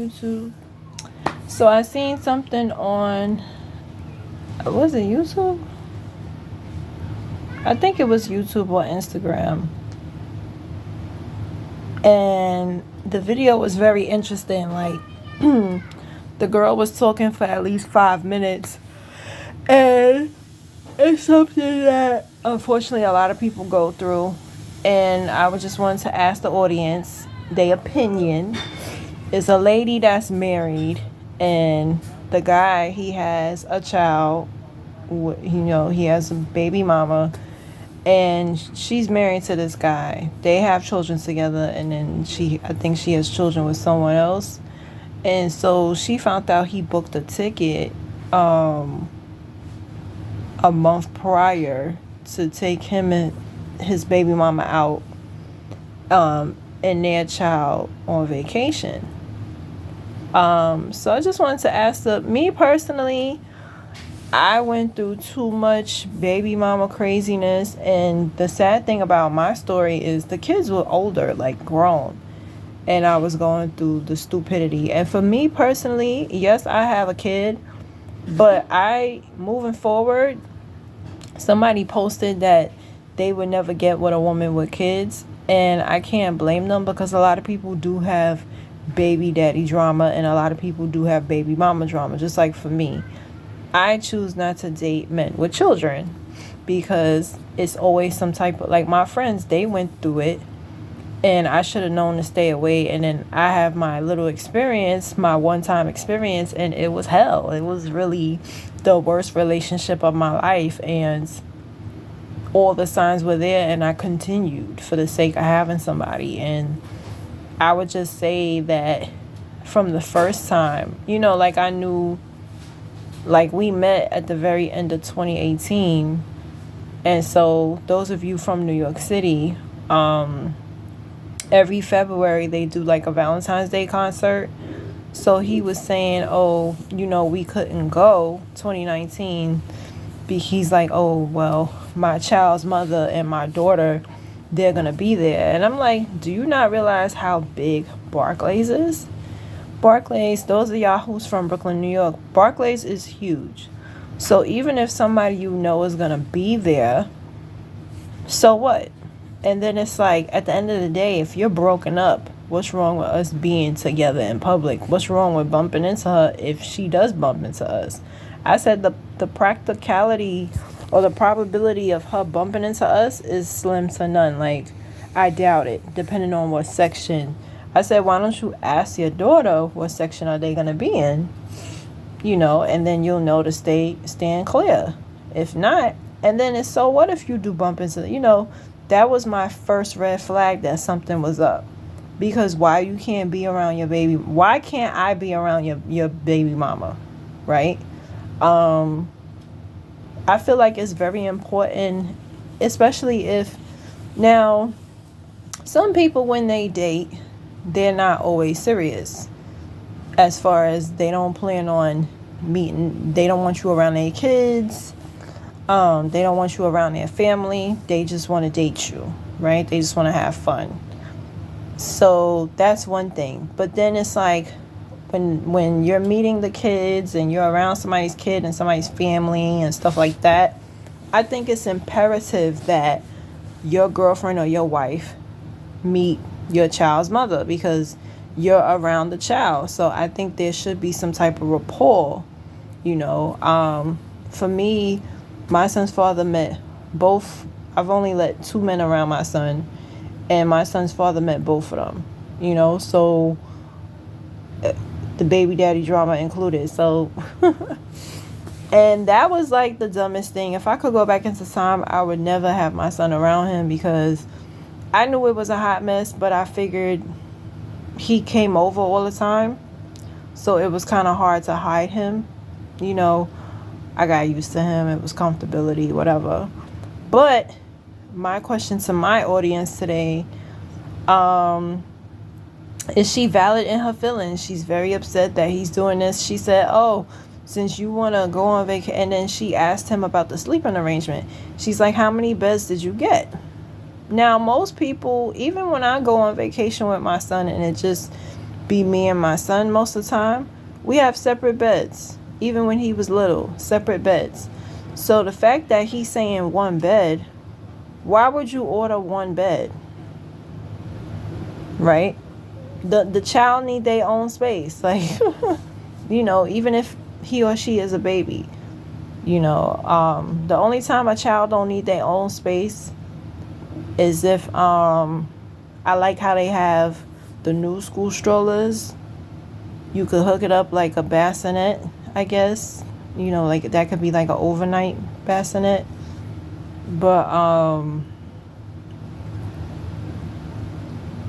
YouTube. So I seen something on, was it YouTube? I think it was YouTube or Instagram. And the video was very interesting. Like, the girl was talking for at least 5 minutes. And it's something that unfortunately a lot of people go through. And I was just wanting to ask the audience their opinion. Is a lady that's married, and the guy, he has a child. He has a baby mama, and she's married to this guy. They have children together, and then I think she has children with someone else. And so she found out he booked a ticket a month prior to take him and his baby mama out and their child on vacation. So I just wanted to ask me personally, I went through too much baby mama craziness, and the sad thing about my story is the kids were older, like grown, and I was going through the stupidity. And for me personally, yes, I have a kid, but moving forward, somebody posted that they would never get with a woman with kids, and I can't blame them, because a lot of people do have baby daddy drama, and a lot of people do have baby mama drama. Just like for me, I choose not to date men with children, because it's always some type of, like, my friends, they went through it, and I should have known to stay away. And then I have my little experience, my one-time experience, and it was hell. It was really the worst relationship of my life, and all the signs were there, and I continued for the sake of having somebody. And I would just say that from the first time, like, I knew, like, we met at the very end of 2018. And so those of you from New York City, every February they do like a Valentine's Day concert. So he was saying, oh, we couldn't go 2019. He's like, oh, well, my child's mother and my daughter, they're going to be there. And I'm like, do you not realize how big Barclays is? Barclays, those of y'all who's from Brooklyn, New York, Barclays is huge. So even if somebody is going to be there, so what? And then it's like, at the end of the day, if you're broken up, what's wrong with us being together in public? What's wrong with bumping into her if she does bump into us? I said the practicality or the probability of her bumping into us is slim to none. Like, I doubt it, depending on what section. I said, why don't you ask your daughter what section are they going to be in? And then you'll know to stand clear. If not, and then it's, so what if you do bump into, that was my first red flag that something was up. Because why you can't be around your baby? Why can't I be around your baby mama? Right? I feel like it's very important, especially if, now, some people when they date, they're not always serious. As far as they don't plan on meeting, they don't want you around their kids. They don't want you around their family. They just want to date you, right? They just want to have fun. So that's one thing. But then it's like, when you're meeting the kids and you're around somebody's kid and somebody's family and stuff like that, I think it's imperative that your girlfriend or your wife meet your child's mother, because you're around the child. So I think there should be some type of rapport, For me, my son's father met both. I've only let 2 men around my son, and my son's father met both of them, so the baby daddy drama included. So and that was like the dumbest thing. If I could go back into time, I would never have my son around him, because I knew it was a hot mess, but I figured he came over all the time, so it was kind of hard to hide him. I got used to him. It was comfortability, whatever. But my question to my audience today, is she valid in her feelings? She's very upset that he's doing this. She said, oh, since you want to go on vacation, and then she asked him about the sleeping arrangement. She's like, how many beds did you get? Now, most people, even when I go on vacation with my son and it just be me and my son most of the time. We have separate beds. Even when he was little, separate beds. So the fact that he's saying one bed, why would you order one bed? Right? The child need their own space. Like, even if he or she is a baby. The only time a child don't need their own space is if I like how they have the new school strollers. You could hook it up like a bassinet, I guess. Like that could be like an overnight bassinet. But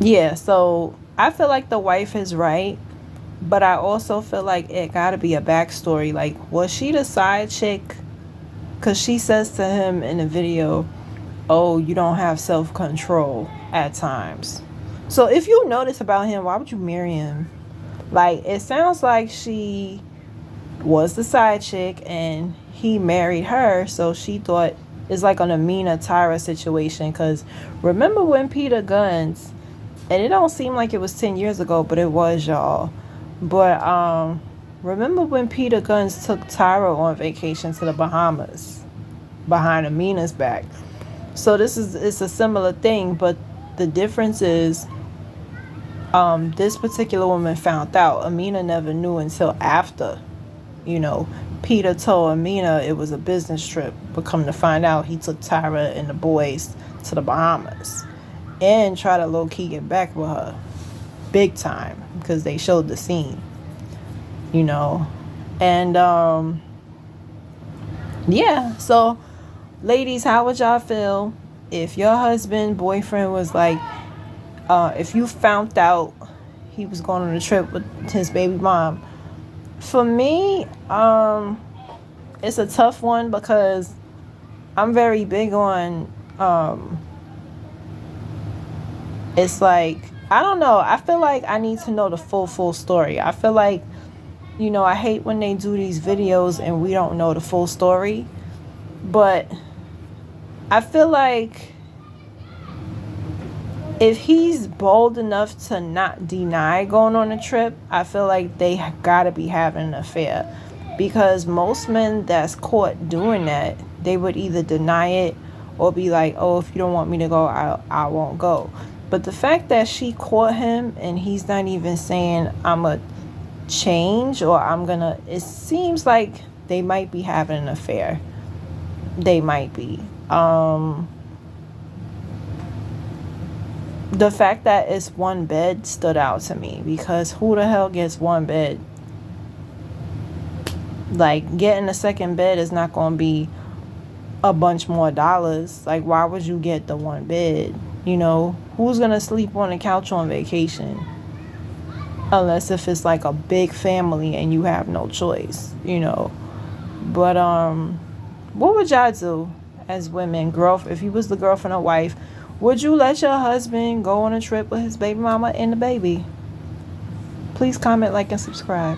yeah, so I feel like the wife is right, but I also feel like it gotta be a backstory. Like, was she the side chick? Because she says to him in the video, oh, you don't have self-control at times. So if you know this about him, why would you marry him? Like, it sounds like she was the side chick and he married her, so she thought it's like an Amina Tyra situation. Because remember when Peter Gunz, and it don't seem like it was 10 years ago, but it was, y'all. But remember when Peter Gunz took Tyra on vacation to the Bahamas behind Amina's back? So it's a similar thing, but the difference is this particular woman found out. Amina never knew until after, Peter told Amina it was a business trip, but come to find out he took Tyra and the boys to the Bahamas and tried to low-key get back with her big time because they showed the scene, and yeah. So ladies, how would y'all feel if your husband, boyfriend was like, if you found out he was going on a trip with his baby mom? For me, it's a tough one because I'm very big on, it's like, I don't know. I feel like I need to know the full story. I feel like, I hate when they do these videos and we don't know the full story. But I feel like if he's bold enough to not deny going on a trip, I feel like they gotta be having an affair. Because most men that's caught doing that, they would either deny it or be like, oh, if you don't want me to go, I won't go. But the fact that she caught him and he's not even saying I'm a change or it seems like they might be having an affair. They might be. The fact that it's one bed stood out to me because who the hell gets one bed? Like, getting a second bed is not going to be a bunch more dollars. Like, why would you get the one bed? Who's going to sleep on the couch on vacation? Unless if it's like a big family and you have no choice, But what would y'all do as women? If you was the girlfriend or wife, would you let your husband go on a trip with his baby mama and the baby? Please comment, like, and subscribe.